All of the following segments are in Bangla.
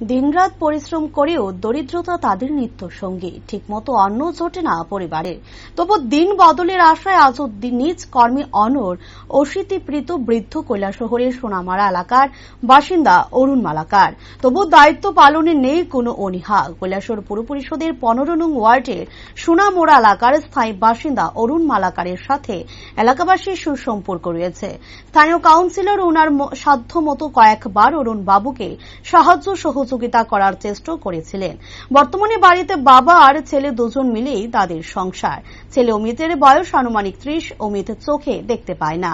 দিনরাত পরিশ্রম করেও দরিদ্রতা তাদের নিত্য সঙ্গী। ঠিকমতো অন্ন জোটে না পরিবারের, তবু দিন বদলের আশায় আজও নিজ কর্মে অনড় অশীতিপ্রীত বৃদ্ধ কৈলাসহরের সোনামারা এলাকার বাসিন্দা অরুণ মালাকার। তবু দায়িত্ব পালনে নেই কোনো অনীহা। কৈলাসহর পুর পরিষদের 15 নং ওয়ার্ডের সোনামোড়া এলাকার স্থায়ী বাসিন্দা অরুণ মালাকারের সাথে এলাকাবাসীর সুসম্পর্ক রয়েছে। স্থানীয় কাউন্সিলর ওনার সাধ্যমতো কয়েকবার অরুণ বাবুকে সাহায্য সহযোগিতা করার চেষ্টা করেছিলেন। বর্তমানে বাড়িতে বাবা আর ছেলে দুজন মিলেই তাদের সংসার। ছেলে অমিতের বয়স আনুমানিক 30। অমিত চোখে দেখতে পায় না।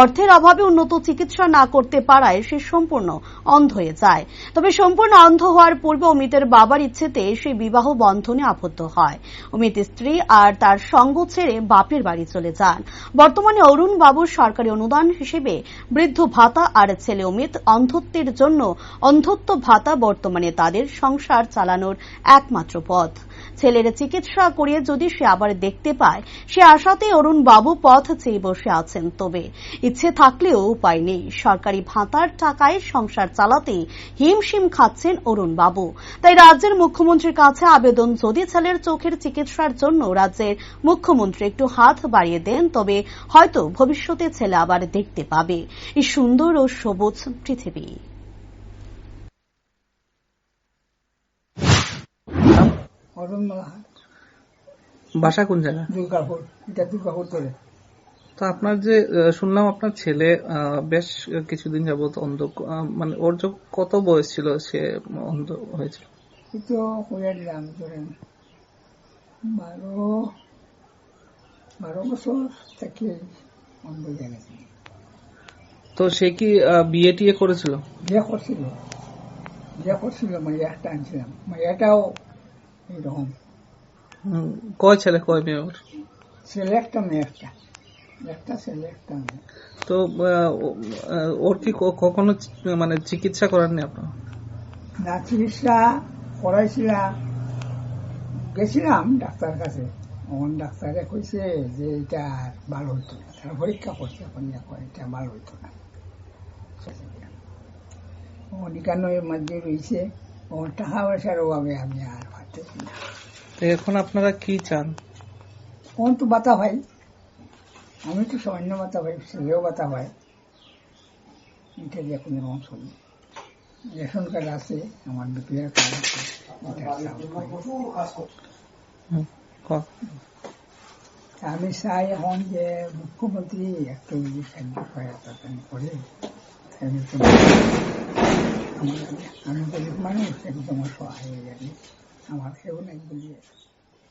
অর্থের অভাবে উন্নত চিকিৎসা না করতে পারায় সে সম্পূর্ণ অন্ধ হয়ে যায়। তবে সম্পূর্ণ অন্ধ হওয়ার পূর্বে অমিতের বাবার ইচ্ছেতে সে বিবাহ বন্ধনে আবদ্ধ হয়। অমিত স্ত্রী আর তার সঙ্গ ছেড়ে বাপের বাড়ি চলে যান। বর্তমানে অরুণ বাবুর সরকারি অনুদান হিসেবে বৃদ্ধ ভাতা আর ছেলে অমিত অন্ধত্বের জন্য অন্ধত্ব ভাতা বর্তমানে তাদের সংসার চালানোর একমাত্র পথ। ছেলের চিকিৎসা করিয়ে যদি সে আবার দেখতে পায়, সে আশাতে অরুণ বাবু পথ চেয়ে বসে আছেন। তবে ইচ্ছে থাকলেও উপায় নেই। সরকারি ভাতার টাকায় সংসার চালাতে হিমশিম খাচ্ছেন অরুণ বাবু। তাই রাজ্যের মুখ্যমন্ত্রীর কাছে আবেদন, যদি ছেলের চোখের চিকিৎসার জন্য রাজ্যের মুখ্যমন্ত্রী একটু হাত বাড়িয়ে দেন, তবে হয়তো ভবিষ্যতে ছেলে আবার দেখতে পাবে এই সুন্দর ও সবুজ পৃথিবী। বাসা কোন জায়গা? দুর্গাপুর। এটা দুর্গাপুর ধরে। তো আপনার যে শুনলাম আপনার ছেলে বেশ কিছুদিন যাবত অন্ধ, মানে ওর কত বয়স ছিল সে অন্ধ হয়েছিল? তো করে দিলাম ধরেন 12 বছর থেকে অন্ধ হয়ে গেছে। তো সে কি বিয়ে টিয়ে করেছিল? বিয়ে করছিল, মাইয়া একটা আনছিলাম। মাইয়াটাও এইরকম। কয় ছেলে কয় মেয়ে ওর? ছেলে একটা, মেয়ে একটা। একটা ছেলে একটা মেয়ে। তো ওর কি কখনো মানে চিকিৎসা করাননি আপনার? না, চিকিৎসা করাইছিলাম, গেছিলাম ডাক্তার কাছে। ডাক্তারে কইছে যে এটা ভালো হইতো না। তারা পরীক্ষা করছে, এখন এটা ভালো হইতো না। নিকানোর মধ্যে রয়েছে, টাকা পয়সার অভাবে আমি আর পারতেছি না। এখন আপনারা কি চান? কোন তো বাতা ভাই, আমি তো সামান্য বাতা ভাই, ছেলেও বাতা ভাই। এটা দিয়ে কোনো রকম চলি। রেশন কার্ড আছে, আমার বিপিএল কার্ড আছে। আমি চাই এখন যে মুখ্যমন্ত্রী একটু সাহায্য সহায়তা করে। আমি গরিব মানুষ, একদম সহায় হয়ে যাবে। আমার কেউ নাই বলিয়ে